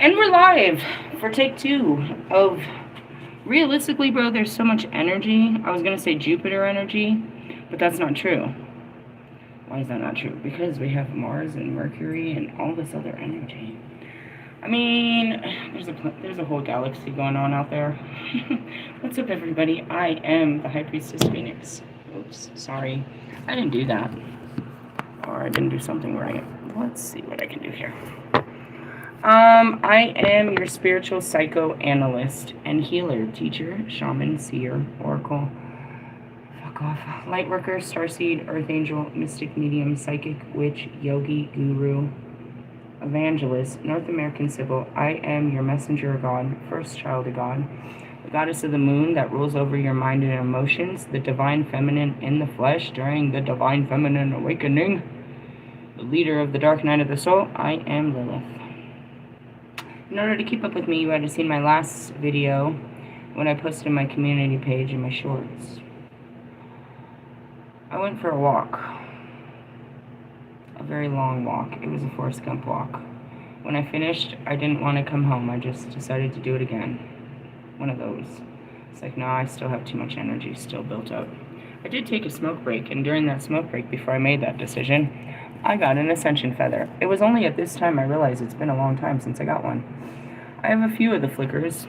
And we're live for take 2 of, realistically, bro, there's so much energy. I was going to say Jupiter energy, but that's not true. Why is that not true? Because we have Mars and Mercury and all this other energy. I mean, there's a whole galaxy going on out there. What's up, everybody? I am the High Priestess Phoenix. Oops, sorry. I didn't do that. Or I didn't do something right. Let's see what I can do here. I am your spiritual psychoanalyst and healer, teacher, shaman, seer, oracle, fuck off, lightworker, starseed, earth angel, mystic, medium, psychic, witch, yogi, guru, evangelist, North American Sybil. I am your messenger of God, first child of God, the goddess of the moon that rules over your mind and emotions, the divine feminine in the flesh during the divine feminine awakening, the leader of the dark night of the soul. I am Lilith. In order to keep up with me, you had to see my last video when I posted my community page in my shorts. I went for a walk. A very long walk. It was a Forrest Gump walk. When I finished, I didn't want to come home. I just decided to do it again. One of those. It's like, no, I still have too much energy still built up. I did take a smoke break, and during that smoke break, before I made that decision, I got an ascension feather. It was only at this time I realized it's been a long time since I got one. I have a few of the flickers.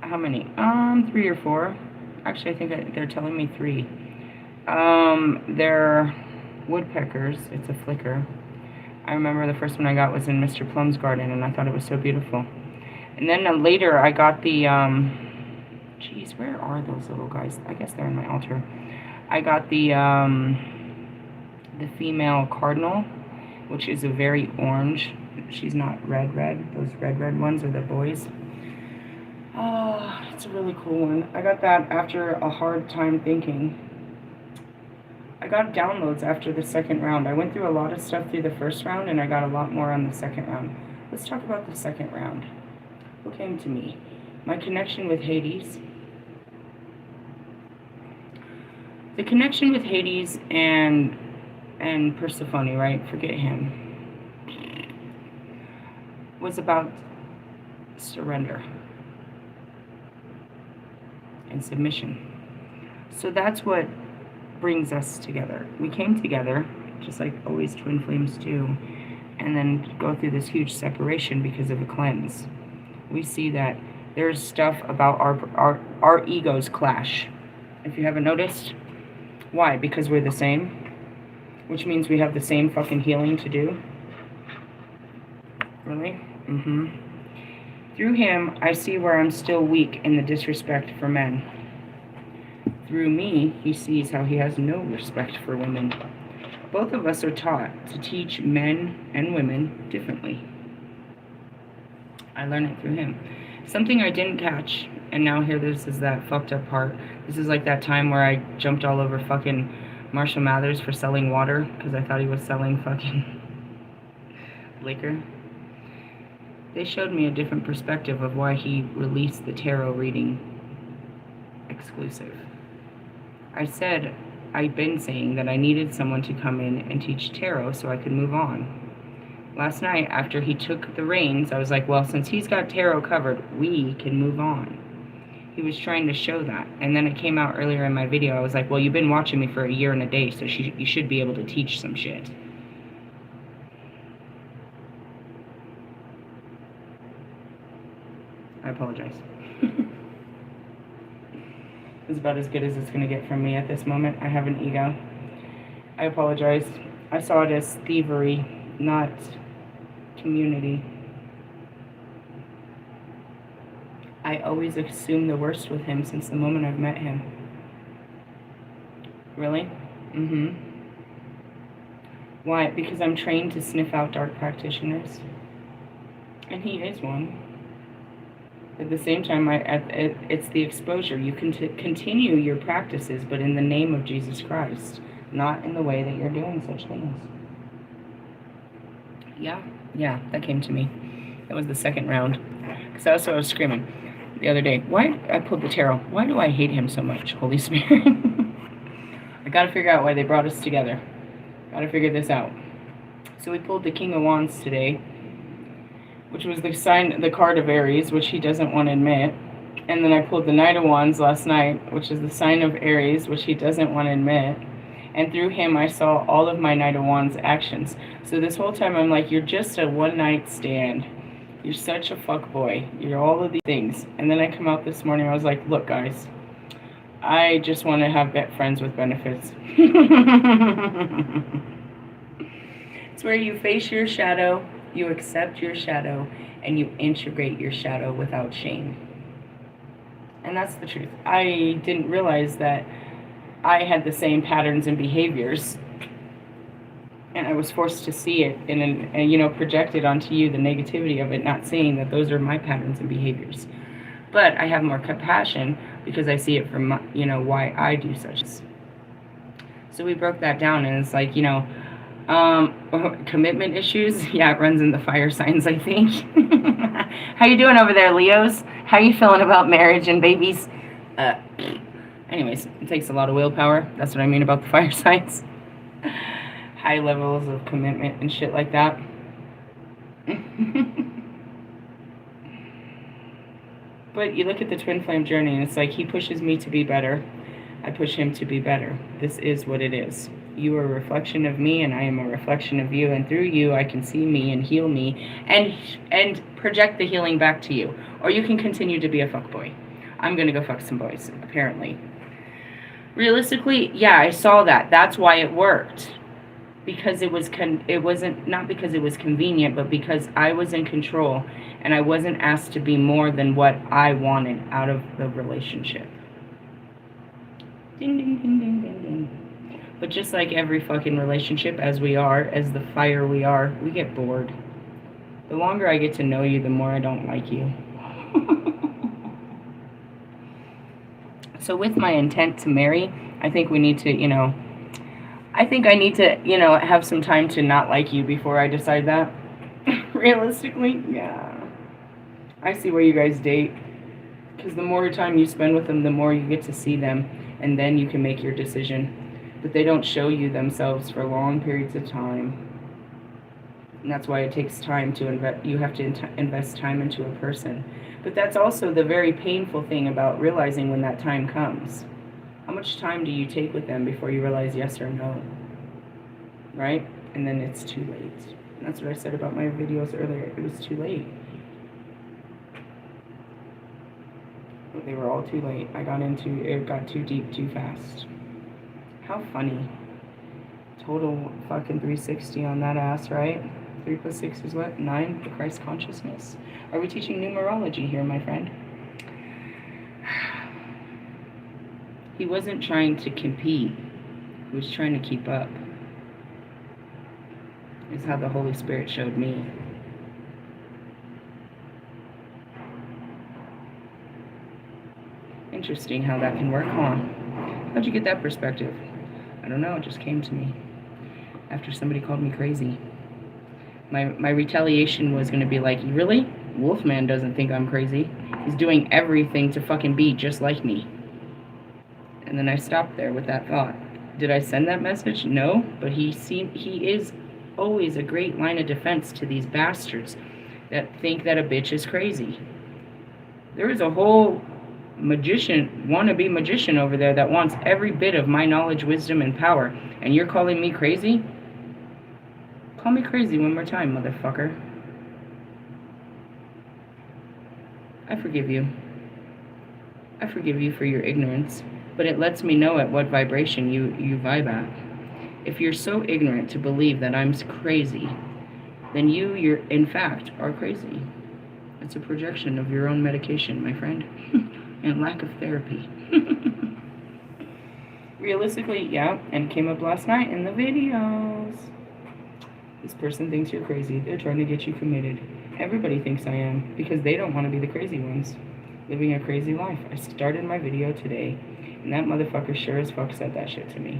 How many? 3 or 4. Actually, I think they're telling me 3. They're woodpeckers. It's a flicker. I remember the first one I got was in Mr. Plum's garden, and I thought it was so beautiful. And then later I got the, geez, where are those little guys? I guess they're in my altar. I got the female cardinal, which is a very orange. She's not red. Those red ones are the boys. Oh, it's a really cool one. I got that after a hard time thinking. I got downloads after the second round. I went through a lot of stuff through the first round, and I got a lot more on the second round. Let's talk about the second round. What came to me? My connection with Hades. The connection with Hades and Persephone, right? Forget him. Was about surrender and submission. So that's what brings us together. We came together, just like always twin flames do, and then go through this huge separation because of a cleanse. We see that there's stuff about our egos clash. If you haven't noticed. Why? Because we're the same, which means we have the same fucking healing to do. Really? Through him, I see where I'm still weak in the disrespect for men. Through me, he sees how he has no respect for women. Both of us are taught to teach men and women differently. I learned it through him. Something I didn't catch, and now here this is that fucked up part. This is like that time where I jumped all over fucking Marshall Mathers for selling water because I thought he was selling fucking liquor. They showed me a different perspective of why he released the tarot reading exclusive. I said, I'd been saying that I needed someone to come in and teach tarot so I could move on. Last night, after he took the reins, I was like, well, since he's got tarot covered, we can move on. He was trying to show that. And then it came out earlier in my video. I was like, well, you've been watching me for a year and a day, so you should be able to teach some shit. I apologize. It's about as good as it's going to get from me at this moment. I have an ego. I apologize. I saw it as thievery, not community. I always assume the worst with him since the moment I've met him. Really? Why? Because I'm trained to sniff out dark practitioners. And he is one. At the same time, it's the exposure. You can continue your practices, but in the name of Jesus Christ, not in the way that you're doing such things. Yeah, that came to me. That was the second round. Because I was screaming the other day. Why? I pulled the tarot. Why do I hate him so much, Holy Spirit? I gotta figure out why they brought us together. Gotta figure this out. So we pulled the King of Wands today. which was the card of Aries, which he doesn't want to admit. And then I pulled the Knight of Wands last night, which is the sign of Aries, which he doesn't want to admit. And through him, I saw all of my Knight of Wands actions. So this whole time, I'm like, you're just a one-night stand. You're such a fuckboy. You're all of these things. And then I come out this morning, I was like, look, guys, I just want to have friends with benefits. It's where you face your shadow, you accept your shadow, and you integrate your shadow without shame. And that's the truth. I didn't realize that I had the same patterns and behaviors, and I was forced to see it and projected onto you the negativity of it, not seeing that those are my patterns and behaviors. But I have more compassion because I see it from why I do such. So we broke that down, and it's like, commitment issues. Yeah, it runs in the fire signs, I think. How you doing over there, Leos? How you feeling about marriage and babies? Anyways, it takes a lot of willpower. That's what I mean about the fire signs. High levels of commitment and shit like that. But you look at the twin flame journey, and it's like he pushes me to be better. I push him to be better. This is what it is. You are a reflection of me, and I am a reflection of you. And through you, I can see me and heal me and project the healing back to you. Or you can continue to be a fuckboy. I'm going to go fuck some boys, apparently. Realistically, yeah, I saw that. That's why it worked. Because it wasn't, not because it was convenient, but because I was in control. And I wasn't asked to be more than what I wanted out of the relationship. Ding, ding, ding, ding, ding, ding. But just like every fucking relationship, as the fire we are, we get bored. The longer I get to know you, the more I don't like you. So with my intent to marry, I think we need to, I think I need to, have some time to not like you before I decide that. Realistically, yeah. I see where you guys date. Because the more time you spend with them, the more you get to see them. And then you can make your decision. But they don't show you themselves for long periods of time. And that's why it takes time to invest. You have to invest time into a person. But that's also the very painful thing about realizing when that time comes. How much time do you take with them before you realize yes or no? Right? And then it's too late. And that's what I said about my videos earlier. It was too late. They were all too late. It got too deep too fast. How funny. Total fucking 360 on that ass, right? 3 + 6 is what? 9? The Christ consciousness. Are we teaching numerology here, my friend? He wasn't trying to compete. He was trying to keep up. It's how the Holy Spirit showed me. Interesting how that can work, huh? How'd you get that perspective? I don't know, it just came to me after somebody called me crazy. My retaliation was going to be like, really? Wolfman doesn't think I'm crazy. He's doing everything to fucking be just like me. And then I stopped there with that thought. Did I send that message? No, but he is always a great line of defense to these bastards that think that a bitch is crazy. There is a whole wannabe magician over there that wants every bit of my knowledge, wisdom, and power. And you're calling me crazy? Call me crazy one more time, motherfucker. I forgive you. I forgive you for your ignorance, but it lets me know at what vibration you vibe at. If you're so ignorant to believe that I'm crazy, then you're in fact are crazy. It's a projection of your own medication, my friend, and lack of therapy. Realistically, yeah, and it came up last night in the videos. This person thinks you're crazy. They're trying to get you committed. Everybody thinks I am, because they don't want to be the crazy ones. Living a crazy life. I started my video today, and that motherfucker sure as fuck said that shit to me.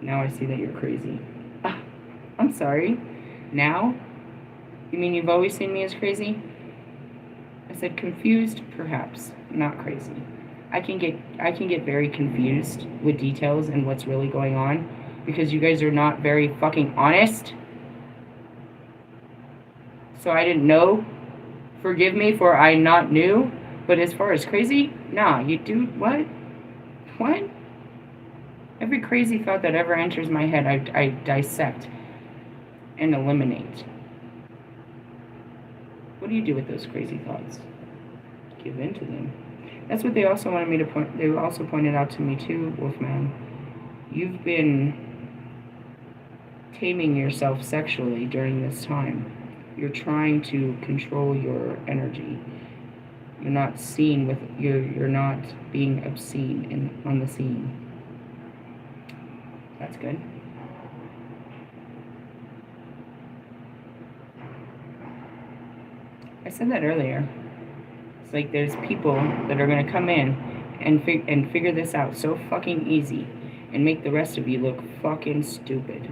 Now I see that you're crazy. I'm sorry. Now? You mean you've always seen me as crazy? I said confused, perhaps, not crazy. I can get very confused with details and what's really going on because you guys are not very fucking honest. So I didn't know. Forgive me for I not knew. But as far as crazy, nah, you do what? What? Every crazy thought that ever enters my head, I dissect and eliminate. What do you do with those crazy thoughts? Give in to them. That's what they also wanted me to point. They also pointed out to me too, Wolfman. You've been taming yourself sexually during this time. You're trying to control your energy. You're not seen with. You're not being obscene on the scene. That's good. I said that earlier. It's like there's people that are gonna come in and figure this out so fucking easy and make the rest of you look fucking stupid.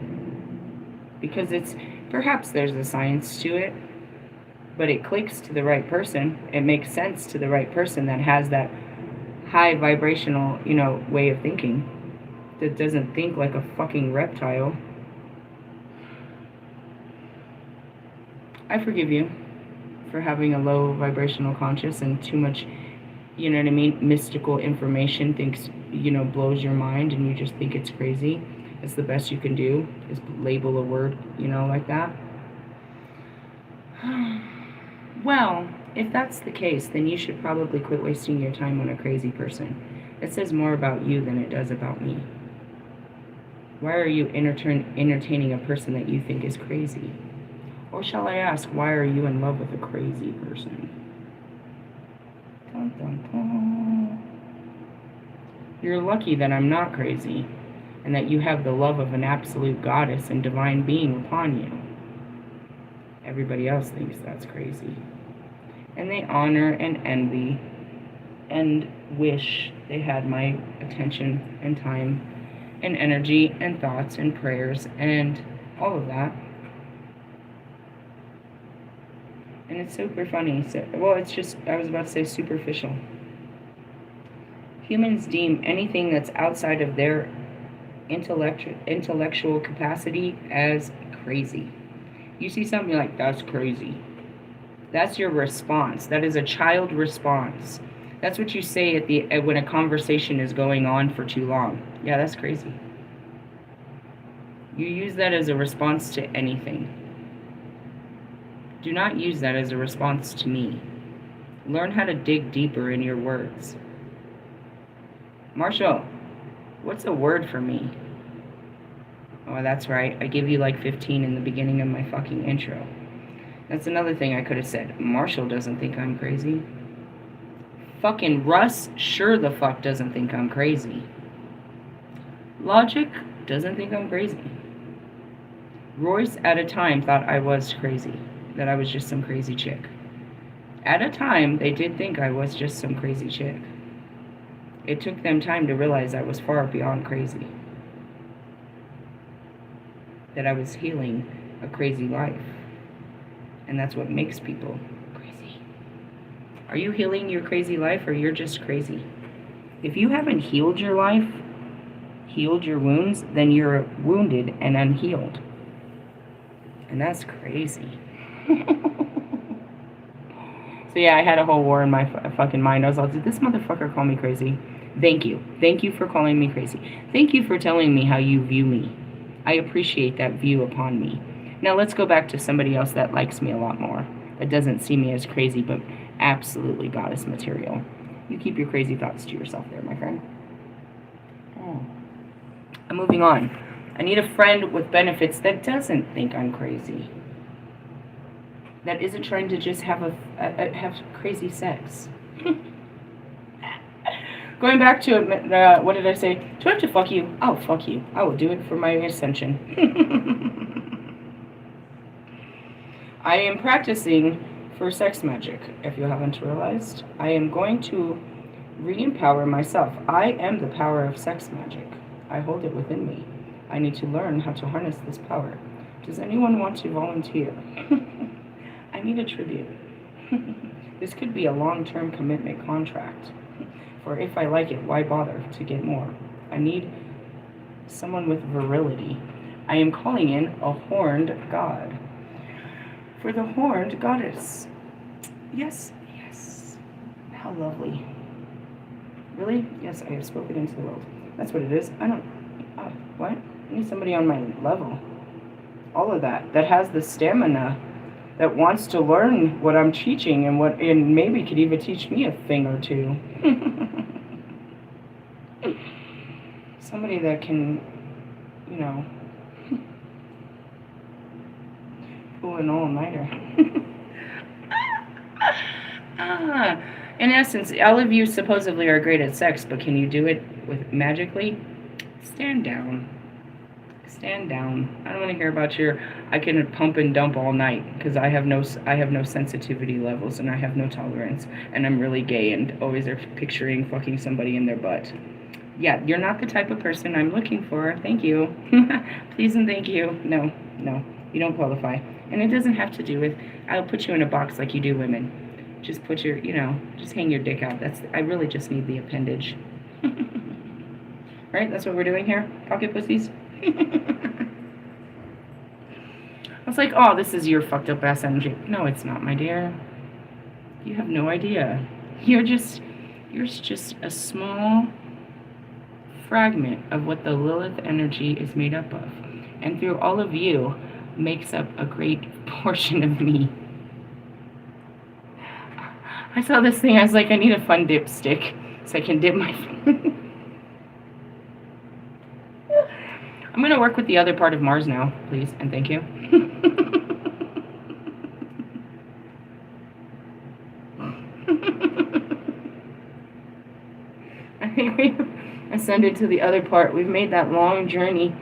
Because perhaps there's a science to it, but it clicks to the right person. It makes sense to the right person that has that high vibrational, way of thinking, that doesn't think like a fucking reptile. I forgive you for having a low vibrational conscious and too much, mystical information blows your mind and you just think it's crazy. It's the best you can do is label a word, like that. Well, if that's the case, then you should probably quit wasting your time on a crazy person. It says more about you than it does about me. Why are you entertaining a person that you think is crazy? Or shall I ask, why are you in love with a crazy person? Dun, dun, dun. You're lucky that I'm not crazy, and that you have the love of an absolute goddess and divine being upon you. Everybody else thinks that's crazy. And they honor and envy and wish they had my attention and time and energy and thoughts and prayers and all of that. And it's super funny. I was about to say superficial. Humans deem anything that's outside of their intellectual capacity as crazy. You see something, you're like, that's crazy. That's your response. That is a child response. That's what you say when a conversation is going on for too long. Yeah, that's crazy. You use that as a response to anything. Do not use that as a response to me. Learn how to dig deeper in your words. Marshall, what's a word for me? Oh, that's right. I give you like 15 in the beginning of my fucking intro. That's another thing I could have said. Marshall doesn't think I'm crazy. Fucking Russ sure the fuck doesn't think I'm crazy. Logic doesn't think I'm crazy. Royce at a time thought I was crazy. That I was just some crazy chick. At a time, they did think I was just some crazy chick. It took them time to realize I was far beyond crazy. That I was healing a crazy life. And that's what makes people crazy. Are you healing your crazy life, or you're just crazy? If you haven't healed your life, healed your wounds, then you're wounded and unhealed. And that's crazy. So yeah, I had a whole war in my fucking mind. I was like, did this motherfucker call me crazy? Thank you. Thank you for calling me crazy. Thank you for telling me how you view me. I appreciate that view upon me. Now let's go back to somebody else that likes me a lot more, that doesn't see me as crazy, but absolutely goddess material. You keep your crazy thoughts to yourself there, my friend. I'm moving on. I need a friend with benefits that doesn't think I'm crazy. That isn't trying to just have crazy sex. Going back to what did I say? Do I have to fuck you? Oh, fuck you. I will do it for my ascension. I am practicing for sex magic, if you haven't realized. I am going to re-empower myself. I am the power of sex magic. I hold it within me. I need to learn how to harness this power. Does anyone want to volunteer? I need a tribute. This could be a long-term commitment contract. For if I like it, why bother to get more? I need someone with virility. I am calling in a horned god. for the horned goddess. Yes, yes. How lovely. Really? Yes, I have spoken into the world. That's what it is. I don't... what? I need somebody on my level. All of that. That has the stamina. That wants to learn what I'm teaching and maybe could even teach me a thing or two. Somebody that can, you know, pull an all-nighter. In essence, all of you supposedly are great at sex, but can you do it with magically? Stand down. Stand down. I don't want to hear about I can pump and dump all night because I have no sensitivity levels and I have no tolerance and I'm really gay and always are picturing fucking somebody in their butt. Yeah, you're not the type of person I'm looking for. Thank you. Please and thank you. No, you don't qualify. And it doesn't have to do with, I'll put you in a box like you do women. Just put your, just hang your dick out. I really just need the appendage. Right? That's what we're doing here? Pocket pussies? I was like, oh, this is your fucked up ass energy. No, it's not, my dear. You have no idea. You're just a small fragment of what the Lilith energy is made up of. And through all of you makes up a great portion of me. I saw this thing, I was like, I need a fun dipstick so I can dip my I'm going to work with the other part of Mars now, please, and thank you. I think we've ascended to the other part. We've made that long journey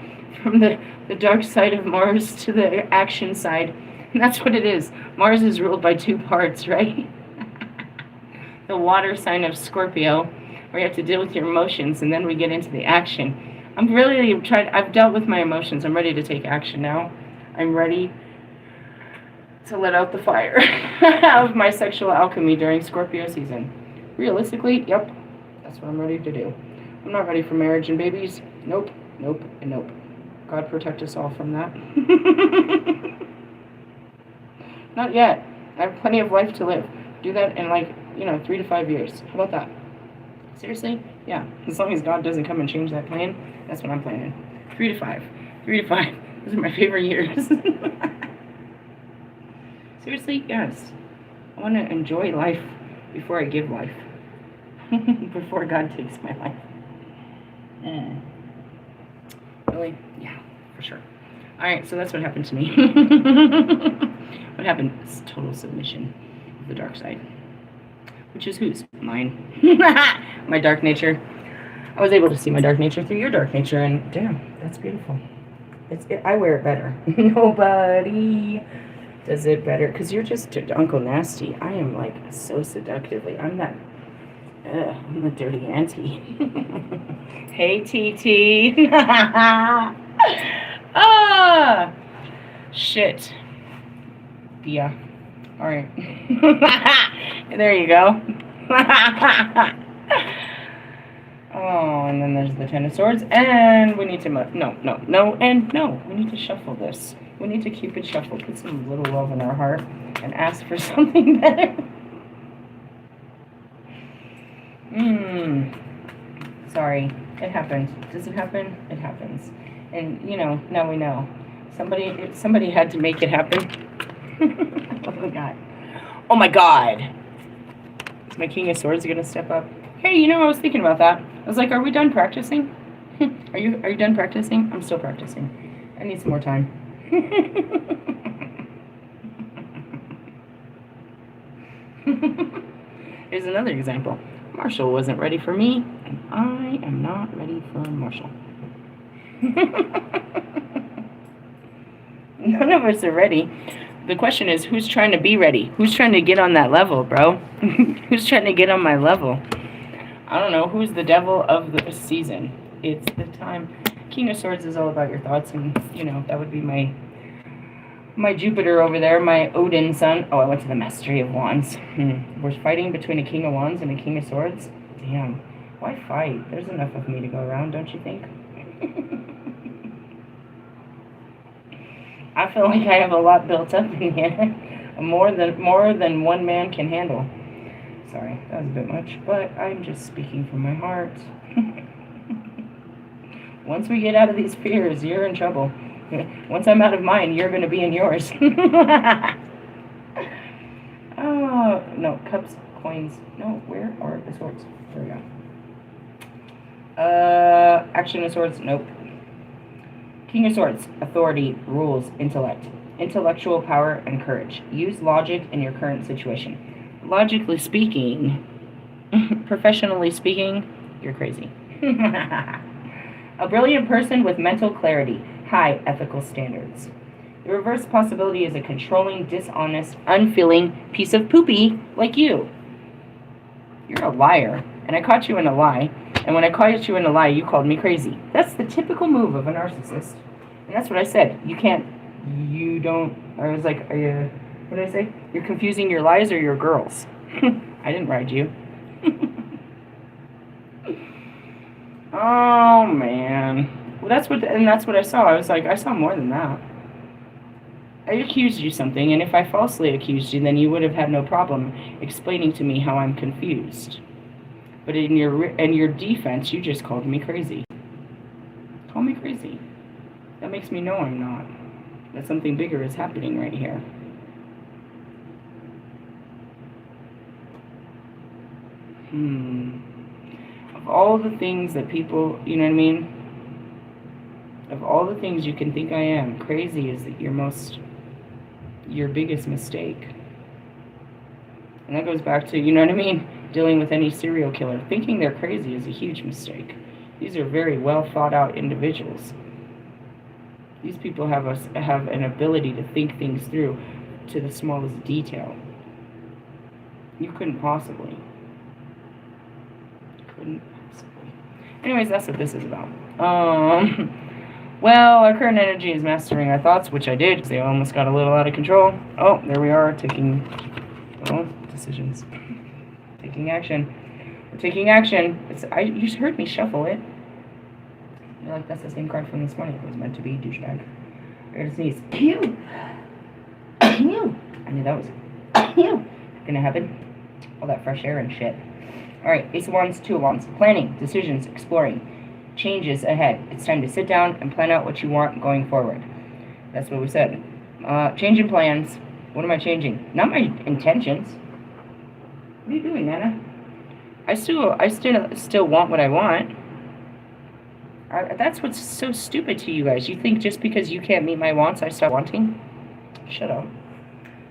from the dark side of Mars to the action side. And that's what it is. Mars is ruled by two parts, right? The water sign of Scorpio, where you have to deal with your emotions, and then we get into the action. I've dealt with my emotions. I'm ready to take action now. I'm ready to let out the fire of my sexual alchemy during Scorpio season. Realistically, yep, that's what I'm ready to do. I'm not ready for marriage and babies. Nope, and nope. God protect us all from that. Not yet. I have plenty of life to live. Do that in 3 to 5 years. How about that? Seriously? Yeah. As long as God doesn't come and change that plan, that's what I'm planning. 3 to 5. 3 to 5. Those are my favorite years. Seriously? Yes. I want to enjoy life before I give life. Before God takes my life. Really? Yeah, for sure. Alright, so that's what happened to me. What happened is total submission of the dark side. Which is whose? Mine. My dark nature. I was able to see my dark nature through your dark nature, and damn, that's beautiful. I wear it better. Nobody does it better, because you're just Uncle Nasty. I am so seductively. I'm the dirty auntie. Hey, TT. Ah, shit. Yeah. All right. There you go. Oh, and then there's the Ten of Swords, and we need to no. We need to shuffle this. We need to Cupid shuffle, put some little love in our heart, and ask for something better. Sorry, it happens. Does it happen? It happens. And now we know. Somebody had to make it happen. Oh my god. Oh my god. Is my King of Swords gonna step up? Hey, I was thinking about that. I was like, are we done practicing? Are you done practicing? I'm still practicing. I need some more time. Here's another example. Marshall wasn't ready for me, and I am not ready for Marshall. None of us are ready. The question is, who's trying to be ready? Who's trying to get on that level, bro? Who's trying to get on my level? I don't know. Who's the devil of the season? It's the time. King of Swords is all about your thoughts, and, that would be my Jupiter over there, my Odin son. Oh, I went to the Mastery of Wands. We're fighting between a King of Wands and a King of Swords? Damn. Why fight? There's enough of me to go around, don't you think? I feel like I have a lot built up in here. More than one man can handle. Sorry, that was a bit much, but I'm just speaking from my heart. Once we get out of these fears, you're in trouble. Once I'm out of mine, you're going to be in yours. Oh, no, cups, coins. No, where are the swords? There we go. Action of swords. Nope. King of swords. Authority, rules, intellect. Intellectual power and courage. Use logic in your current situation. Logically speaking, professionally speaking, you're crazy. A brilliant person with mental clarity. High ethical standards. The reverse possibility is a controlling, dishonest, unfeeling piece of poopy like you. You're a liar, and I caught you in a lie, and when I caught you in a lie, you called me crazy. That's the typical move of a narcissist, and that's what I said. I was like, what did I say? You're confusing your lies or your girls. I didn't ride you. Oh, man. Well, that's what I saw. I was like, I saw more than that. I accused you something, and if I falsely accused you, then you would have had no problem explaining to me how I'm confused. But in your defense, you just called me crazy. Call me crazy. That makes me know I'm not. That something bigger is happening right here. Of all the things that people, you know what I mean? Of all the things you can think I am, crazy is your biggest mistake. And that goes back to, you know what I mean? Dealing with any serial killer. Thinking they're crazy is a huge mistake. These are very well thought out individuals. These people have an ability to think things through to the smallest detail. You couldn't possibly. Anyways, that's what this is about. Well, our current energy is mastering our thoughts, which I did, because they almost got a little out of control. Oh, there we are, taking decisions. Taking action. We're taking action. You just heard me shuffle it. You're like, that's the same card from this morning. It was meant to be, douchebag. I gotta sneeze. Ew. Ew. I knew that was gonna happen. All that fresh air and shit. Alright, Ace of Wands, Two of Wands. Planning, decisions, exploring. Changes ahead. It's time to sit down and plan out what you want going forward. That's what we said. Changing plans. What am I changing? Not my intentions. What are you doing, Nana? I still want what I want. That's what's so stupid to you guys. You think just because you can't meet my wants, I stop wanting? Shut up.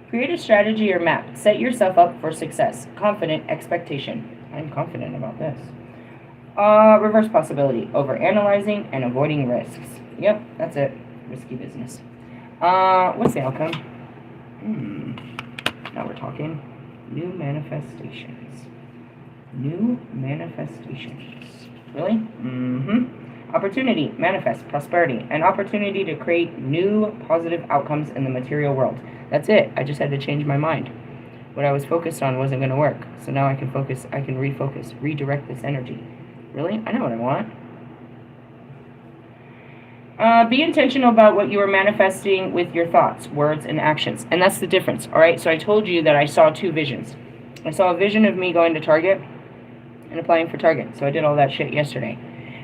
Create a strategy or map. Set yourself up for success. Confident expectation. I'm confident about this. Reverse possibility. Overanalyzing and avoiding risks. Yep, that's it. Risky business. What's the outcome? Now we're talking. New manifestations. New manifestations. Really? Opportunity. Manifest. Prosperity. An opportunity to create new positive outcomes in the material world. That's it. I just had to change my mind. What I was focused on wasn't going to work. So now I can focus, I can refocus, redirect this energy. Really? I know what I want. Be intentional about what you are manifesting with your thoughts, words, and actions. And that's the difference, all right? So I told you that I saw two visions. I saw a vision of me going to Target and applying for Target. So I did all that shit yesterday.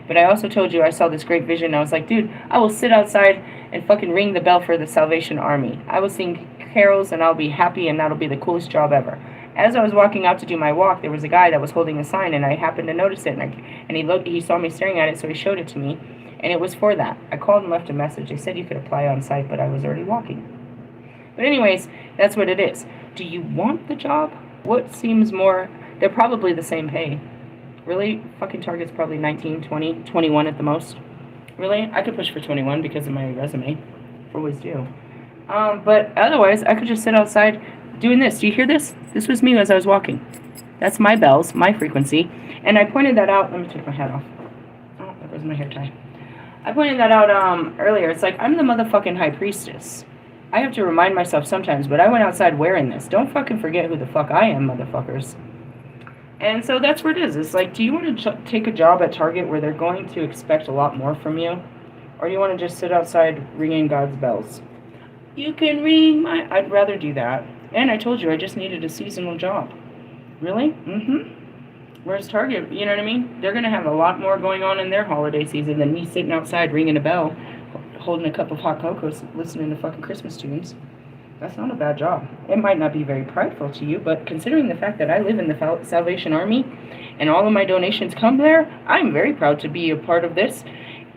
But I also told you I saw this great vision. I was like, dude, I will sit outside and fucking ring the bell for the Salvation Army. I will sing carols and I'll be happy and that'll be the coolest job ever. As I was walking out to do my walk, there was a guy that was holding a sign and I happened to notice it. And he saw me staring at it, so he showed it to me. And it was for that. I called and left a message. They said you could apply on site, but I was already walking. But anyways, that's what it is. Do you want the job? What seems more... They're probably the same pay. Really? Fucking Target's probably 19, 20, 21 at the most. Really? I could push for 21 because of my resume. Always do. But otherwise, I could just sit outside doing this. Do you hear this? This was me as I was walking. That's my bells, my frequency. And I pointed that out. Let me take my hat off. Oh, there goes my hair tie. I pointed that out earlier. It's like, I'm the motherfucking high priestess. I have to remind myself sometimes, but I went outside wearing this. Don't fucking forget who the fuck I am, motherfuckers. And so that's where it is. It's like, do you want to take a job at Target where they're going to expect a lot more from you? Or do you want to just sit outside ringing God's bells? You can ring my... I'd rather do that. And I told you I just needed a seasonal job. Really? Mm-hmm. Whereas Target, you know what I mean? They're going to have a lot more going on in their holiday season than me sitting outside ringing a bell, holding a cup of hot cocoa, listening to fucking Christmas tunes. That's not a bad job. It might not be very prideful to you, but considering the fact that I live in the Salvation Army and all of my donations come there, I'm very proud to be a part of this.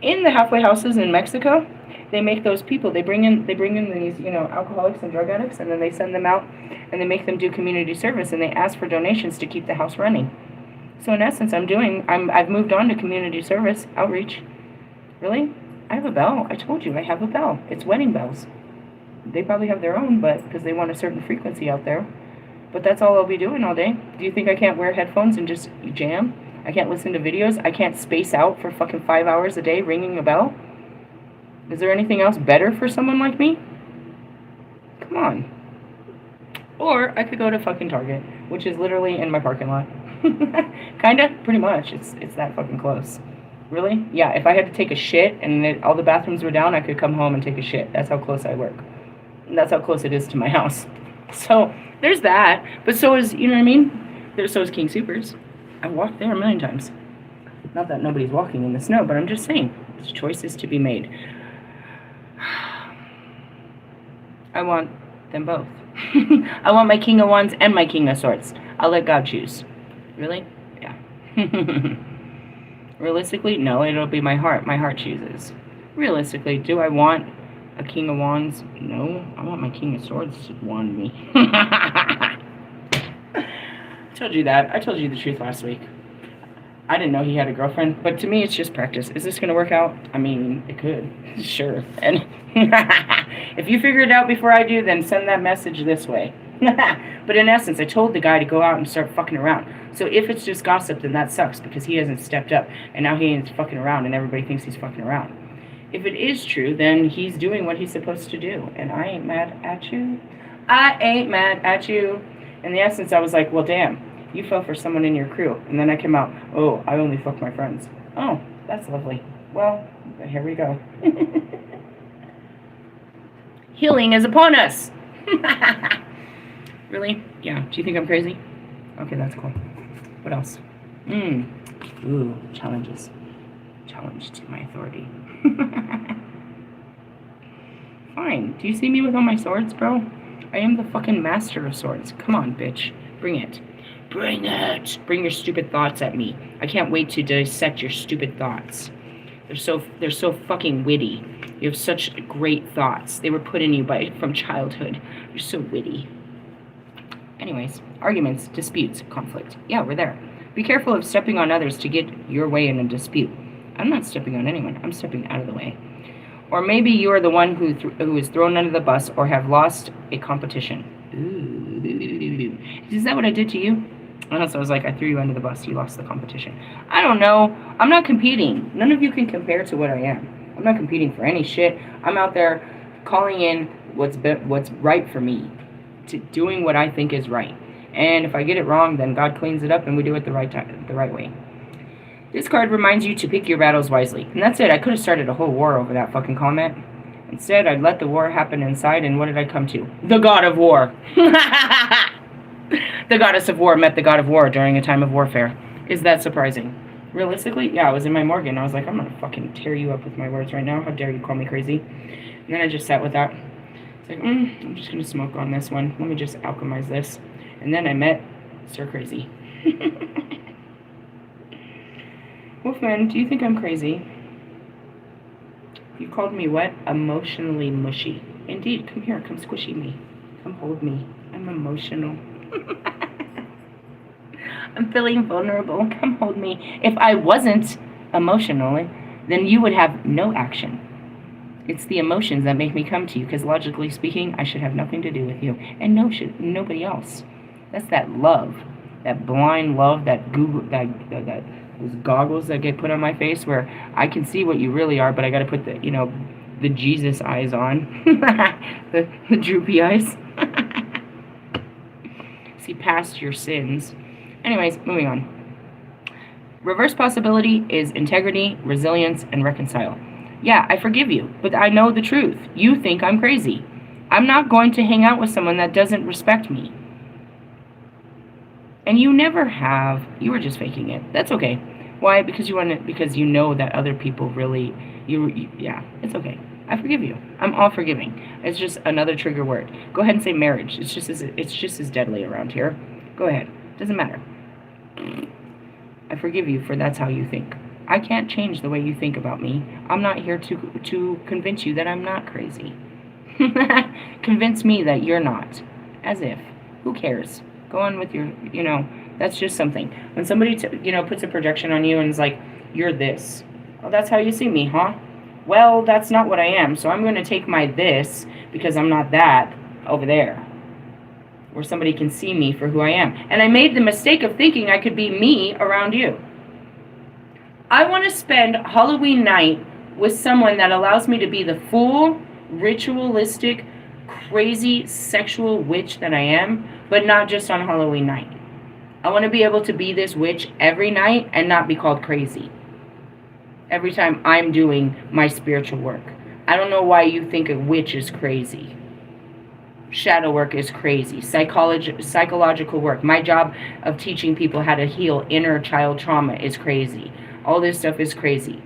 In the halfway houses in Mexico, they make those people, they bring in these, alcoholics and drug addicts, and then they send them out and they make them do community service, and they ask for donations to keep the house running. So in essence, I've moved on to community service, outreach. Really? I have a bell. I told you I have a bell. It's wedding bells. They probably have their own, but because they want a certain frequency out there. But that's all I'll be doing all day. Do you think I can't wear headphones and just jam? I can't listen to videos? I can't space out for fucking 5 hours a day ringing a bell? Is there anything else better for someone like me? Come on. Or I could go to fucking Target, which is literally in my parking lot. Kinda? Pretty much. It's that fucking close. Really? Yeah, if I had to take a shit and all the bathrooms were down, I could come home and take a shit. That's how close I work. And that's how close it is to my house. So, there's that. But so is, you know what I mean? So is King Soopers. I've walked there a million times. Not that nobody's walking in the snow, but I'm just saying. There's choices to be made. I want them both. I want my King of Wands and my King of Swords. I'll let God choose. Really? Yeah. Realistically, no, it'll be my heart. My heart chooses. Realistically, do I want a King of Wands? No, I want my King of Swords to wand me. I told you that. I told you the truth last week. I didn't know he had a girlfriend, but to me, it's just practice. Is this going to work out? I mean, it could. Sure. And if you figure it out before I do, then send that message this way. But in essence, I told the guy to go out and start fucking around. So if it's just gossip, then that sucks because he hasn't stepped up. And now he ain't fucking around and everybody thinks he's fucking around. If it is true, then he's doing what he's supposed to do. And I ain't mad at you. I ain't mad at you. In the essence, I was like, well, damn. You fell for someone in your crew. And then I came out, oh, I only fuck my friends. Oh, that's lovely. Well, here we go. Healing is upon us. Really? Yeah. Do you think I'm crazy? Okay, that's cool. What else? Ooh, challenges. Challenge to my authority. Fine. Do you see me with all my swords, bro? I am the fucking master of swords. Come on, bitch. Bring it. Bring it! Bring your stupid thoughts at me. I can't wait to dissect your stupid thoughts. They're so fucking witty. You have such great thoughts. They were put in you from childhood. You're so witty. Anyways, arguments, disputes, conflict. Yeah, we're there. Be careful of stepping on others to get your way in a dispute. I'm not stepping on anyone. I'm stepping out of the way. Or maybe you are the one who is thrown under the bus or have lost a competition. Ooh. Is that what I did to you? And so I was like, I threw you under the bus. You lost the competition. I don't know. I'm not competing. None of you can compare to what I am. I'm not competing for any shit. I'm out there calling in what's right for me, to doing what I think is right. And if I get it wrong, then God cleans it up and we do it the right way. This card reminds you to pick your battles wisely. And that's it. I could have started a whole war over that fucking comment. Instead, I'd let the war happen inside, and what did I come to? The God of War. The goddess of war met the god of war during a time of warfare. Is that surprising? Realistically, yeah, I was in my Morgan. I was like, I'm gonna fucking tear you up with my words right now. How dare you call me crazy? And then I just sat with that. It's like, I'm just gonna smoke on this one. Let me just alchemize this. And then I met Sir Crazy. Wolfman, do you think I'm crazy? You called me what? Emotionally mushy. Indeed, come here, come squishy me. Come hold me. I'm emotional. I'm feeling vulnerable. Come hold me. If I wasn't emotional, then you would have no action. It's the emotions that make me come to you, because logically speaking, I should have nothing to do with you. And nobody else. That's that love. That blind love, that those goggles that get put on my face where I can see what you really are, but I gotta put the Jesus eyes on. the droopy eyes. See past your sins. Anyways, moving on. Reverse possibility is integrity, resilience, and reconcile. Yeah, I forgive you, but I know the truth. You think I'm crazy. I'm not going to hang out with someone that doesn't respect me. And you never have. You were just faking it. That's okay. Why? Because because you know that other people really yeah, it's okay. I forgive you. I'm all forgiving. It's just another trigger word. Go ahead and say marriage. It's just as deadly around here. Go ahead. Doesn't matter. I forgive you for that's how you think. I can't change the way you think about me. I'm not here to convince you that I'm not crazy. Convince me that you're not. As if. Who cares? Go on with your, that's just something. When somebody, puts a projection on you and is like, you're this. Oh, that's how you see me, huh? Well, that's not what I am. So I'm going to take my this, because I'm not that, over there, where somebody can see me for who I am. And I made the mistake of thinking I could be me around you. I want to spend Halloween night with someone that allows me to be the full, ritualistic, crazy, sexual witch that I am, but not just on Halloween night. I want to be able to be this witch every night and not be called crazy every time I'm doing my spiritual work. I don't know why you think a witch is crazy. Shadow work is crazy. Psychological work. My job of teaching people how to heal inner child trauma is crazy. All this stuff is crazy.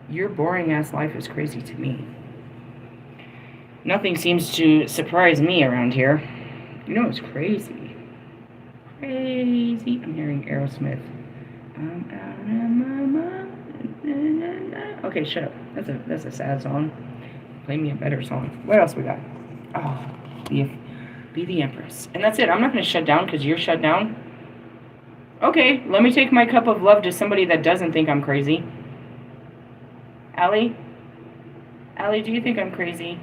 Your boring ass life is crazy to me. Nothing seems to surprise me around here. You know it's crazy. Crazy. I'm hearing Aerosmith. I'm out of my mind. Okay, shut up. That's a sad song. Play me a better song. What else we got? Oh, be the Empress. And that's it. I'm not going to shut down because you're shut down. Okay, let me take my cup of love to somebody that doesn't think I'm crazy. Allie? Allie, do you think I'm crazy?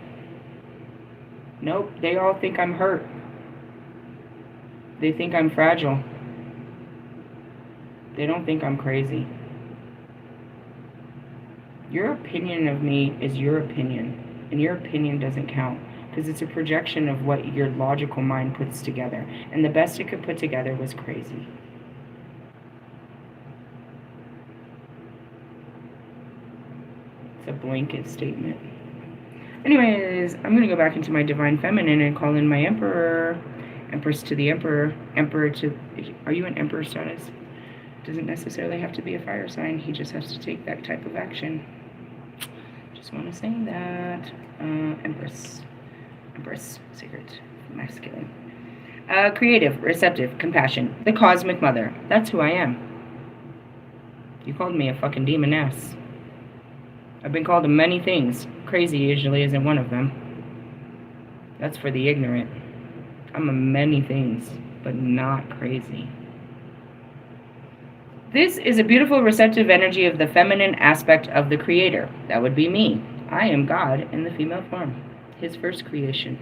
Nope, they all think I'm hurt. They think I'm fragile. They don't think I'm crazy. Your opinion of me is your opinion, and your opinion doesn't count because it's a projection of what your logical mind puts together, and the best it could put together was crazy. It's a blanket statement. Anyways, I'm going to go back into my divine feminine and call in my emperor. Empress to the emperor. Emperor to... Are you an emperor status? Doesn't necessarily have to be a fire sign. He just has to take that type of action. Just want to say that. Empress. Empress. Secret. Masculine. Creative. Receptive. Compassion. The cosmic mother. That's who I am. You called me a fucking demoness. I've been called many things. Crazy usually isn't one of them. That's for the ignorant. I'm a many things, but not crazy. This is a beautiful receptive energy of the feminine aspect of the Creator. That would be me. I am God in the female form. His first creation.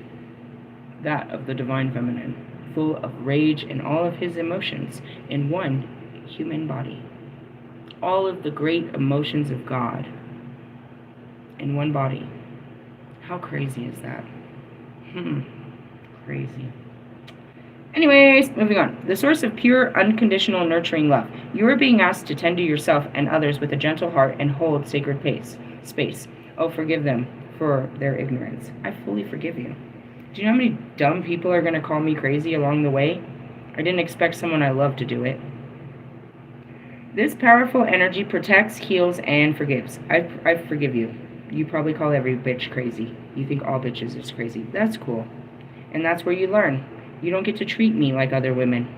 That of the divine feminine. Full of rage and all of his emotions in one human body. All of the great emotions of God in one body. How crazy is that? Crazy. Anyways, moving on. The source of pure, unconditional, nurturing love. You are being asked to tend to yourself and others with a gentle heart and hold sacred space. Oh, forgive them for their ignorance. I fully forgive you. Do you know how many dumb people are going to call me crazy along the way? I didn't expect someone I love to do it. This powerful energy protects, heals, and forgives. I forgive you. You probably call every bitch crazy. You think all bitches is crazy. That's cool. And that's where you learn. You don't get to treat me like other women.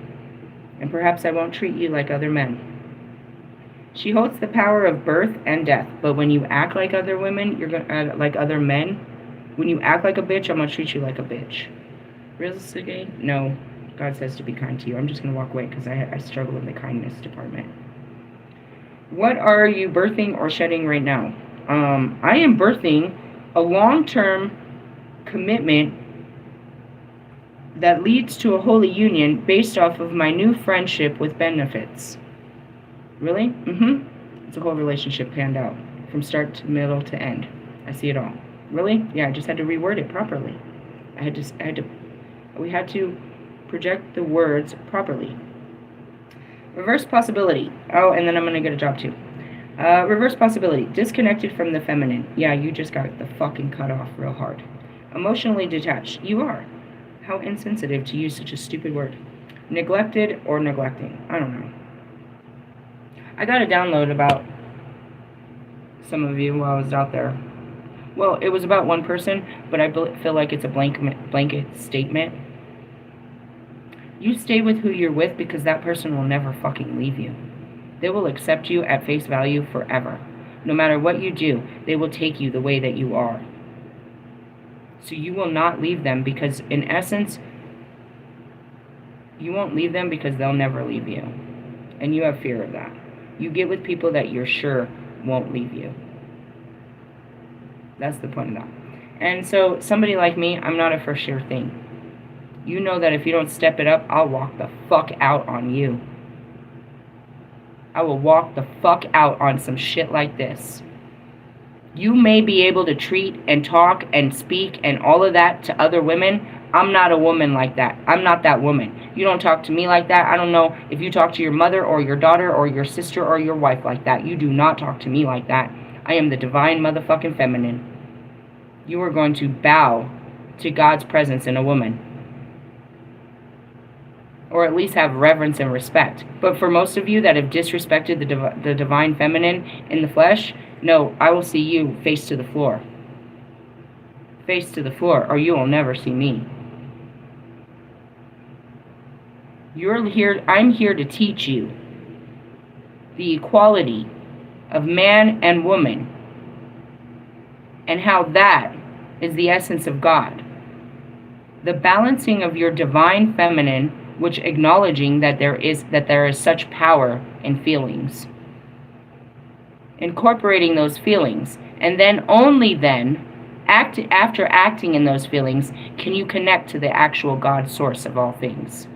And perhaps I won't treat you like other men. She holds the power of birth and death. But when you act like other women, you're gonna like other men. When you act like a bitch, I'm gonna treat you like a bitch. Realistically, no. God says to be kind to you. I'm just gonna walk away because I struggle in the kindness department. What are you birthing or shedding right now? I am birthing a long-term commitment that leads to a holy union based off of my new friendship with benefits. Really? It's a whole relationship panned out from start to middle to end. I see it all. Really? Yeah, I just had to reword it properly. We had to project the words properly. Reverse possibility. Oh, and then I'm going to get a job too. Reverse possibility. Disconnected from the feminine. Yeah, you just got the fucking cut off real hard. Emotionally detached. You are. How insensitive to use such a stupid word. Neglected or neglecting. I don't know. I got a download about some of you while I was out there. Well, it was about one person, but I feel like it's a blanket statement. You stay with who you're with because that person will never fucking leave you. They will accept you at face value forever. No matter what you do, they will take you the way that you are. So you will not leave them because, in essence, you won't leave them because they'll never leave you. And you have fear of that. You get with people that you're sure won't leave you. That's the point of that. And so somebody like me, I'm not a for sure thing. You know that if you don't step it up, I'll walk the fuck out on you. I will walk the fuck out on some shit like this. You may be able to treat and talk and speak and all of that to other women. I'm not a woman like that. I'm not that woman. You don't talk to me like that. I don't know if you talk to your mother or your daughter or your sister or your wife like that. You do not talk to me like that. I am the divine motherfucking feminine. You are going to bow to God's presence in a woman. Or at least have reverence and respect. But for most of you that have disrespected the divine feminine in the flesh, no, I will see you face to the floor. Face to the floor, or you will never see me. I'm here to teach you the equality of man and woman and how that is the essence of God. The balancing of your divine feminine, which acknowledging that there is such power in feelings. Incorporating those feelings, and then only then, after acting in those feelings, can you connect to the actual God source of all things.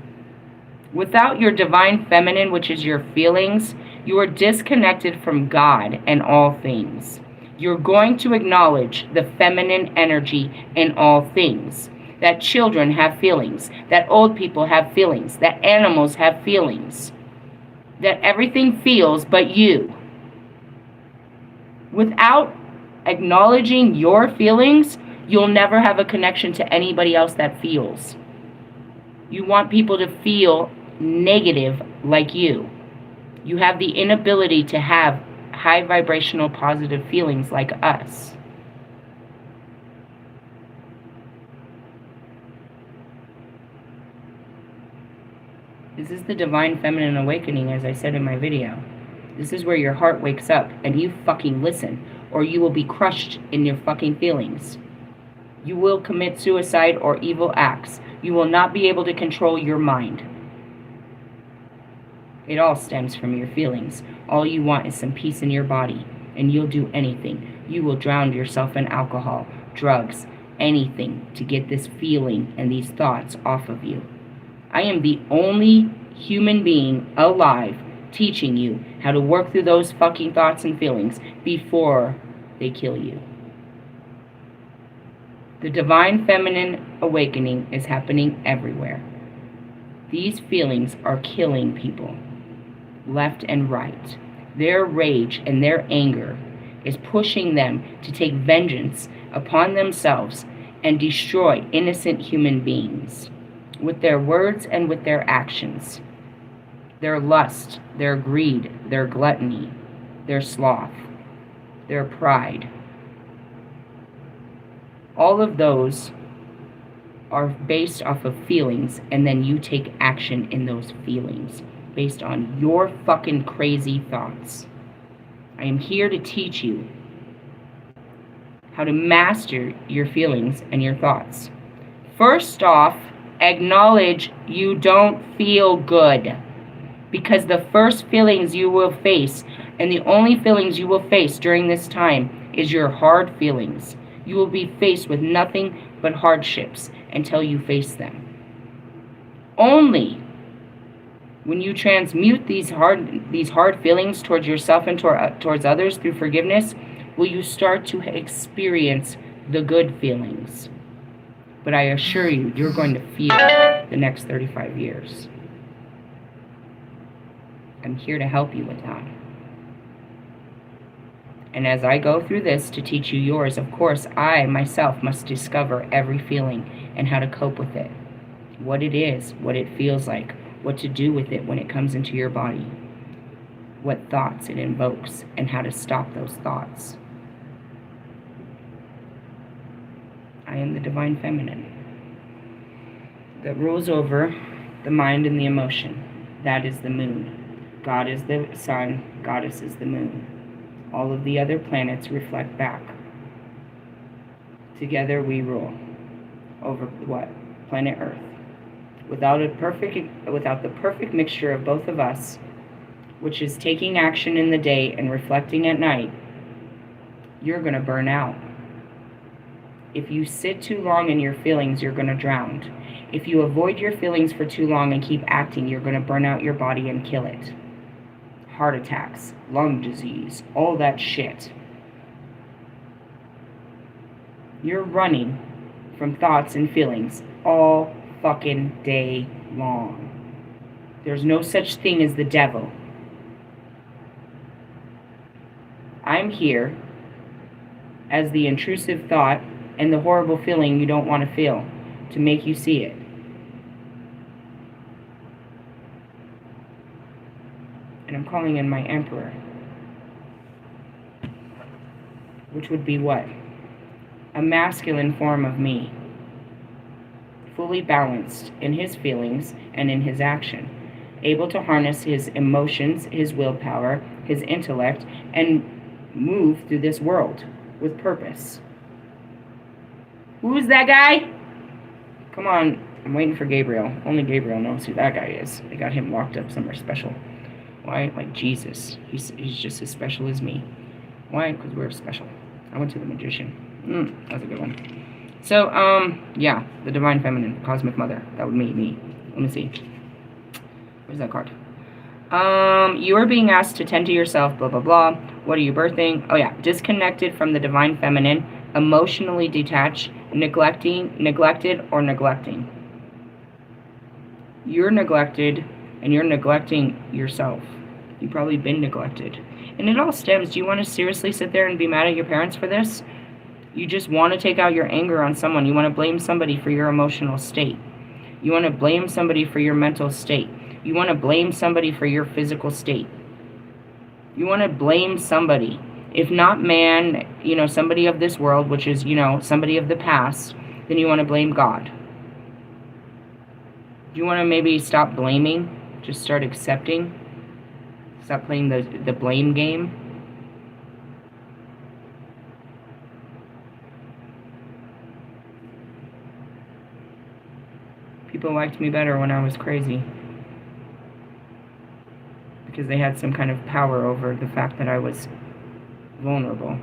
Without your divine feminine, which is your feelings, you are disconnected from God and all things. You're going to acknowledge the feminine energy in all things. That children have feelings, that old people have feelings, that animals have feelings, that everything feels but you. Without acknowledging your feelings, you'll never have a connection to anybody else that feels. You want people to feel negative like you. You have the inability to have high vibrational positive feelings like us. This is the divine feminine awakening, as I said in my video. This is where your heart wakes up and you fucking listen, or you will be crushed in your fucking feelings. You will commit suicide or evil acts. You will not be able to control your mind. It all stems from your feelings. All you want is some peace in your body, and you'll do anything. You will drown yourself in alcohol, drugs, anything to get this feeling and these thoughts off of you. I am the only human being alive teaching you how to work through those fucking thoughts and feelings before they kill you. The divine feminine awakening is happening everywhere. These feelings are killing people, left and right. Their rage and their anger is pushing them to take vengeance upon themselves and destroy innocent human beings with their words and with their actions. Their lust, their greed, their gluttony, their sloth, their pride. All of those are based off of feelings, and then you take action in those feelings based on your fucking crazy thoughts. I am here to teach you how to master your feelings and your thoughts. First off, acknowledge you don't feel good, because the first feelings you will face, and the only feelings you will face during this time, is your hard feelings. You will be faced with nothing but hardships until you face them. Only when you transmute these hard feelings towards yourself and towards others through forgiveness will you start to experience the good feelings. But I assure you, you're going to feel the next 35 years. I'm here to help you with that. And as I go through this to teach you yours, of course, I myself must discover every feeling and how to cope with it. What it is, what it feels like, what to do with it when it comes into your body, what thoughts it invokes, and how to stop those thoughts. I am the Divine Feminine that rules over the mind and the emotion. That is the moon. God is the sun, Goddess is the moon. All of the other planets reflect back. Together we rule over what? Planet Earth. Without the perfect mixture of both of us, which is taking action in the day and reflecting at night, you're going to burn out. If you sit too long in your feelings, you're going to drown. If you avoid your feelings for too long and keep acting, you're going to burn out your body and kill it. Heart attacks, lung disease, all that shit. You're running from thoughts and feelings all fucking day long. There's no such thing as the devil. I'm here as the intrusive thought and the horrible feeling you don't want to feel to make you see it. And I'm calling in my Emperor, which would be what? A masculine form of me, fully balanced in his feelings and in his action, able to harness his emotions, his willpower, his intellect, and move through this world with purpose. Who's that guy? Come on, I'm waiting for Gabriel. Only Gabriel knows who that guy is. They got him locked up somewhere special. Why? Like Jesus. He's just as special as me. Why? Because we're special. I went to the magician. That's a good one. So, yeah, the Divine Feminine, the Cosmic Mother. That would be me. Let me see. Where's that card? You are being asked to tend to yourself, blah, blah, blah. What are you birthing? Oh, yeah. Disconnected from the Divine Feminine, emotionally detached, neglected, or neglecting. You're neglected, and you're neglecting yourself. You've probably been neglected. And it all stems, do you want to seriously sit there and be mad at your parents for this? You just want to take out your anger on someone. You want to blame somebody for your emotional state. You want to blame somebody for your mental state. You want to blame somebody for your physical state. You want to blame somebody. If not man, somebody of this world, which is, somebody of the past, then you want to blame God. Do you want to maybe stop blaming? Just start accepting? Stop playing the blame game? People liked me better when I was crazy, because they had some kind of power over the fact that I was vulnerable.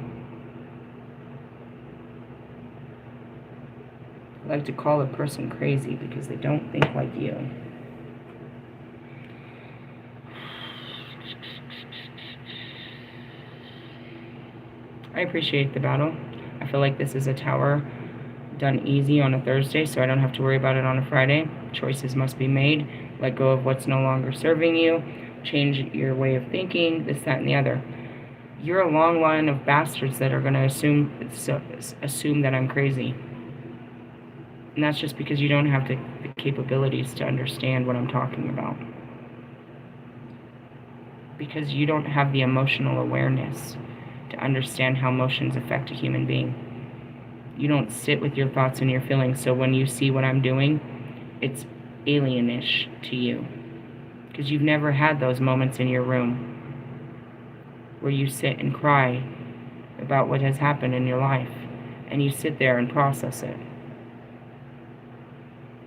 I like to call a person crazy because they don't think like you. I appreciate the battle. I feel like this is a tower done easy on a Thursday, so I don't have to worry about it on a Friday. Choices must be made. Let go of what's no longer serving you. Change your way of thinking, this, that, and the other. You're a long line of bastards that are going to assume that I'm crazy. And that's just because you don't have the capabilities to understand what I'm talking about. Because you don't have the emotional awareness to understand how emotions affect a human being. You don't sit with your thoughts and your feelings, so when you see what I'm doing, it's alienish to you. Because you've never had those moments in your room where you sit and cry about what has happened in your life, and you sit there and process it.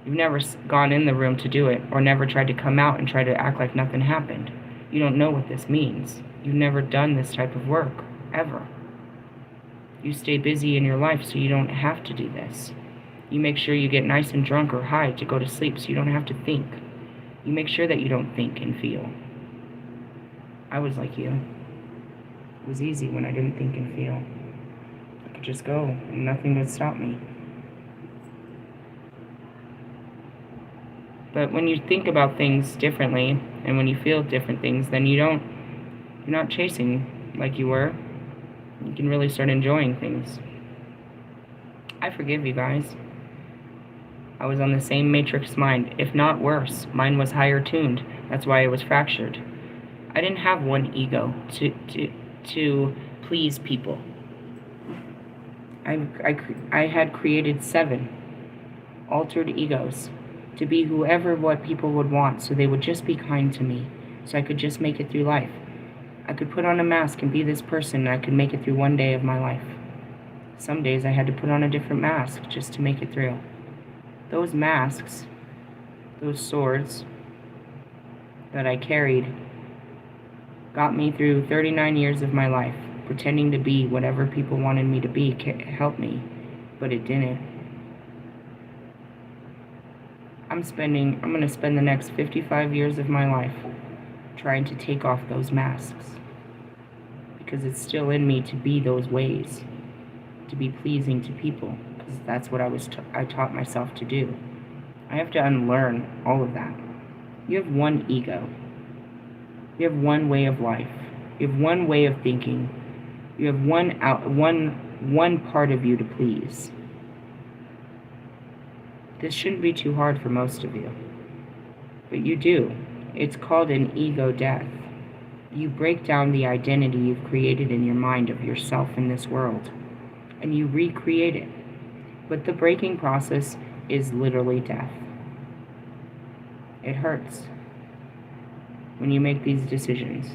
You've never gone in the room to do it, or never tried to come out and try to act like nothing happened. You don't know what this means. You've never done this type of work, ever. You stay busy in your life so you don't have to do this. You make sure you get nice and drunk or high to go to sleep so you don't have to think. You make sure that you don't think and feel. I was like you. It was easy when I didn't think and feel. I could just go and nothing would stop me. But when you think about things differently and when you feel different things, then you're not chasing like you were. You can really start enjoying things. I forgive you guys. I was on the same matrix mind, if not worse. Mine was higher tuned. That's why it was fractured. I didn't have one ego to please people. I had created 7 altered egos to be whoever what people would want, so they would just be kind to me, so I could just make it through life. I could put on a mask and be this person, and I could make it through one day of my life. Some days I had to put on a different mask just to make it through. Those masks, those swords that I carried, got me through 39 years of my life. Pretending to be whatever people wanted me to be helped me, but it didn't. I'm going to spend the next 55 years of my life trying to take off those masks, because it's still in me to be those ways, to be pleasing to people, because that's what I taught myself to do. I have to unlearn all of that. You have one ego. You have one way of life. You have one way of thinking. You have one part of you to please. This shouldn't be too hard for most of you, but you do. It's called an ego death. You break down the identity you've created in your mind of yourself in this world, and you recreate it. But the breaking process is literally death. It hurts when you make these decisions.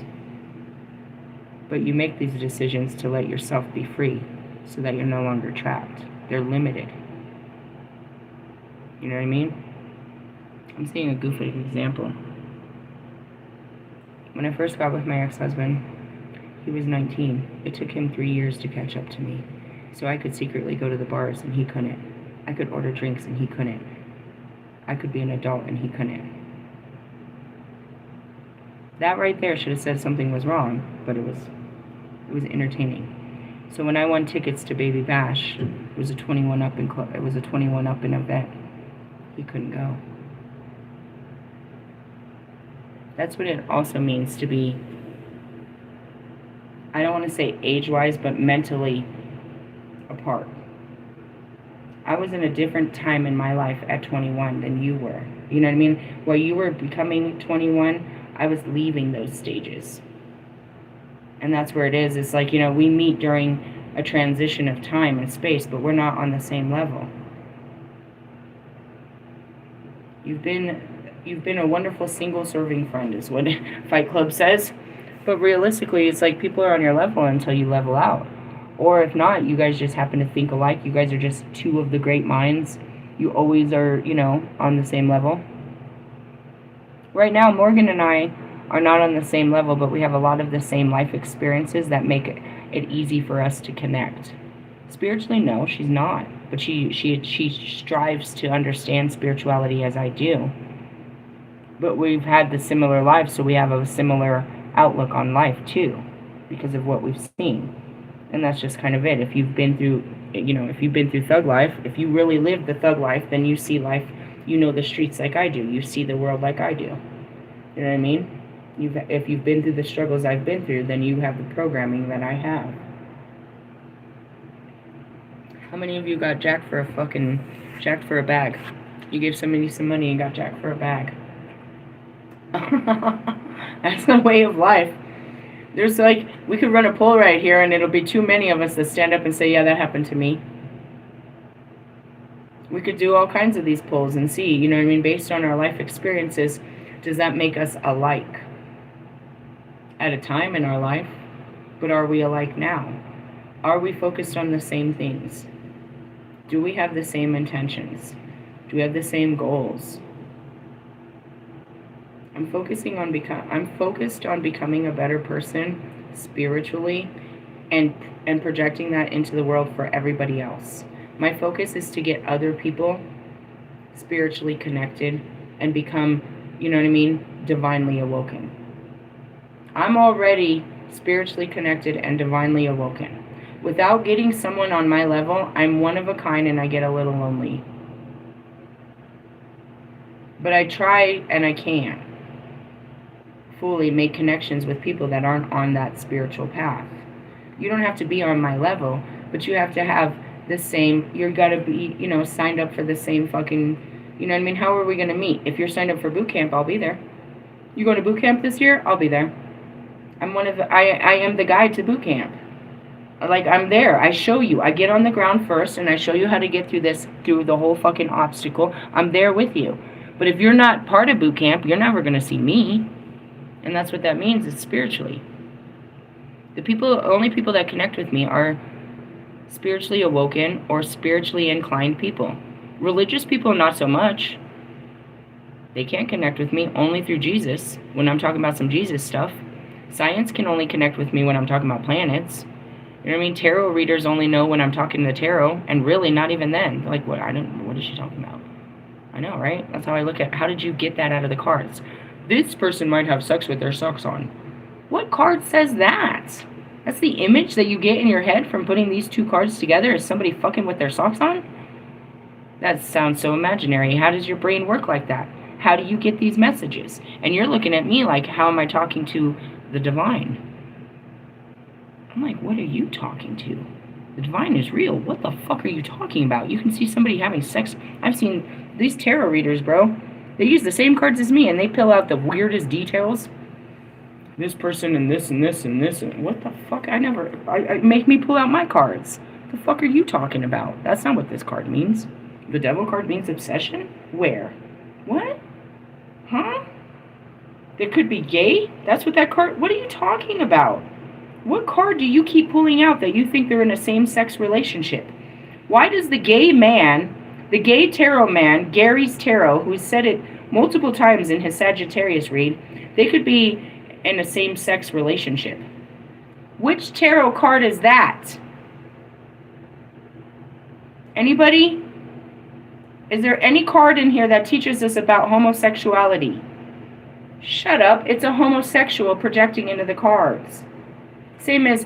But you make these decisions to let yourself be free, so that you're no longer trapped. They're limited. You know what I mean? I'm seeing a goofy example. When I first got with my ex-husband, he was 19. It took him 3 years to catch up to me. So I could secretly go to the bars and he couldn't. I could order drinks and he couldn't. I could be an adult and he couldn't. That right there should have said something was wrong, but it was entertaining. So when I won tickets to Baby Bash, it was a 21 up in event. He couldn't go. That's what it also means to be, I don't want to say age-wise, but mentally apart. I was in a different time in my life at 21 than you were. You know what I mean? While you were becoming 21, I was leaving those stages. And that's where it is. It's like, we meet during a transition of time and space, but we're not on the same level. You've been a wonderful single serving friend, is what Fight Club says. But realistically, it's like people are on your level until you level out. Or if not, you guys just happen to think alike. You guys are just two of the great minds. You always are, on the same level. Right now, Morgan and I are not on the same level, but we have a lot of the same life experiences that make it easy for us to connect. Spiritually, no, she's not. But she strives to understand spirituality as I do. But we've had the similar lives, so we have a similar outlook on life, too, because of what we've seen. And that's just kind of it. If you've been through thug life, if you really lived the thug life, then you see life, you know the streets like I do. You see the world like I do. You know what I mean? If you've been through the struggles I've been through, then you have the programming that I have. How many of you got jacked for a bag? You gave somebody some money and got jacked for a bag. That's the way of life. There's we could run a poll right here and it'll be too many of us that stand up and say, yeah, that happened to me. We could do all kinds of these polls and see, based on our life experiences, does that make us alike at a time in our life? But are we alike now? Are we focused on the same things? Do we have the same intentions? Do we have the same goals? I'm focused on becoming a better person spiritually and projecting that into the world for everybody else. My focus is to get other people spiritually connected and become, divinely awoken. I'm already spiritually connected and divinely awoken. Without getting someone on my level, I'm one of a kind and I get a little lonely. But I try and I can't fully make connections with people that aren't on that spiritual path. You don't have to be on my level, but you have to have the same, you gotta be, signed up for the same fucking, you know what I mean? How are we gonna meet? If you're signed up for boot camp, I'll be there. You going to boot camp this year? I'll be there. I am the guide to boot camp. Like, I'm there. I show you. I get on the ground first, and I show you how to get through the whole fucking obstacle. I'm there with you. But if you're not part of boot camp, you're never going to see me. And that's what that means, is spiritually. Only people that connect with me are spiritually awoken or spiritually inclined people. Religious people, not so much. They can't connect with me only through Jesus when I'm talking about some Jesus stuff. Science can only connect with me when I'm talking about planets. You know what I mean? Tarot readers only know when I'm talking to tarot, and really not even then. Like, what is she talking about? I know, right? That's how I look at, how did you get that out of the cards? This person might have sex with their socks on. What card says that? That's the image that you get in your head from putting these two cards together, is somebody fucking with their socks on? That sounds so imaginary. How does your brain work like that? How do you get these messages? And you're looking at me like, how am I talking to the divine? I'm like, what are you talking to? The divine is real. What the fuck are you talking about? You can see somebody having sex. I've seen these tarot readers, bro. They use the same cards as me, and they pill out the weirdest details. This person and this and this and this. And what the fuck? I make me pull out my cards. The fuck are you talking about? That's not what this card means. The devil card means obsession? Where? What? Huh? There could be gay? That's what that card... What are you talking about? What card do you keep pulling out that you think they're in a same-sex relationship? Why does the gay man, the gay tarot man, Gary's Tarot, who said it multiple times in his Sagittarius read, they could be in a same-sex relationship? Which tarot card is that? Anybody? Is there any card in here that teaches us about homosexuality? Shut up. It's a homosexual projecting into the cards. Same as,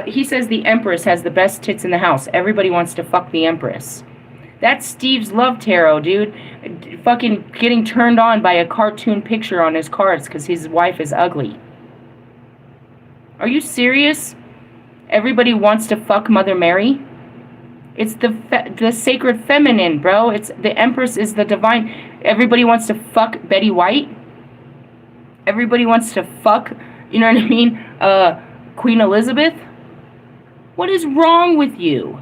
he says the Empress has the best tits in the house. Everybody wants to fuck the Empress. That's Steve's love tarot, dude. Fucking getting turned on by a cartoon picture on his cards because his wife is ugly. Are you serious? Everybody wants to fuck Mother Mary? It's the sacred feminine, bro. It's the Empress is the divine. Everybody wants to fuck Betty White. Everybody wants to fuck, you know what I mean? Queen Elizabeth. What is wrong with you?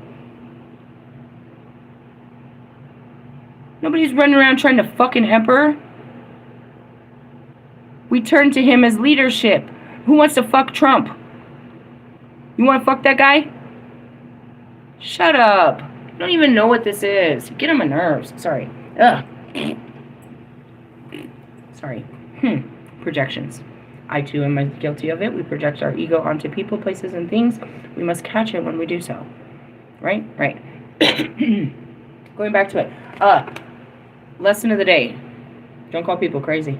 Nobody's running around trying to fuck an emperor. We turn to him as leadership. Who wants to fuck Trump? You want to fuck that guy? Shut up. You don't even know what this is. Get on my nerves. Sorry. Ugh. Sorry. Projections. I too am guilty of it. We project our ego onto people, places, and things. We must catch it when we do so. Right? Right. Going back to it. Lesson of the day. Don't call people crazy.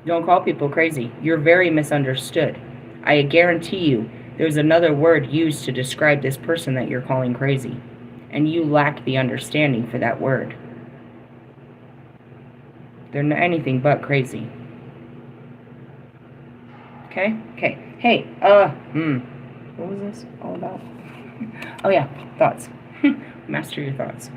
Don't call people crazy. You're very misunderstood. I guarantee you there's another word used to describe this person that you're calling crazy. And you lack the understanding for that word. They're anything but crazy. Okay? Okay. Hey, what was this all about? Oh yeah, thoughts. Master your thoughts.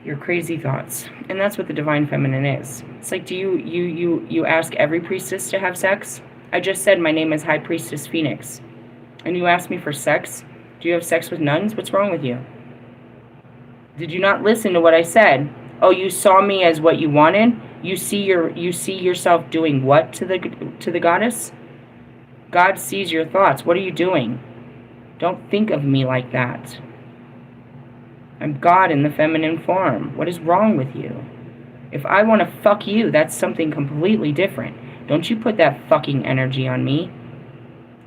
Your crazy thoughts. And that's what the divine feminine is. It's like, do you ask every priestess to have sex? I just said my name is High Priestess Phoenix. And you ask me for sex? Do you have sex with nuns? What's wrong with you? Did you not listen to what I said? Oh, you saw me as what you wanted? You see yourself doing what to the goddess? God sees your thoughts. What are you doing? Don't think of me like that. I'm God in the feminine form. What is wrong with you? If I want to fuck you, that's something completely different. Don't you put that fucking energy on me.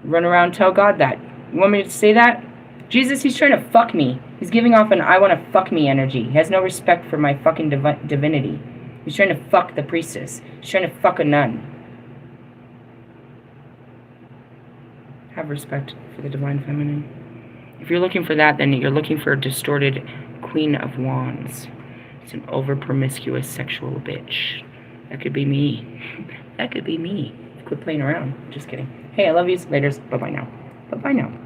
Run around and tell God that. You want me to say that? Jesus, he's trying to fuck me. He's giving off an I want to fuck me energy. He has no respect for my fucking divinity. He's trying to fuck the priestess. He's trying to fuck a nun. Have respect for the divine feminine. If you're looking for that, then you're looking for a distorted Queen of Wands. It's an over-promiscuous sexual bitch. That could be me. That could be me. Quit playing around. Just kidding. Hey, I love you. Laters. Bye-bye now. But bye now.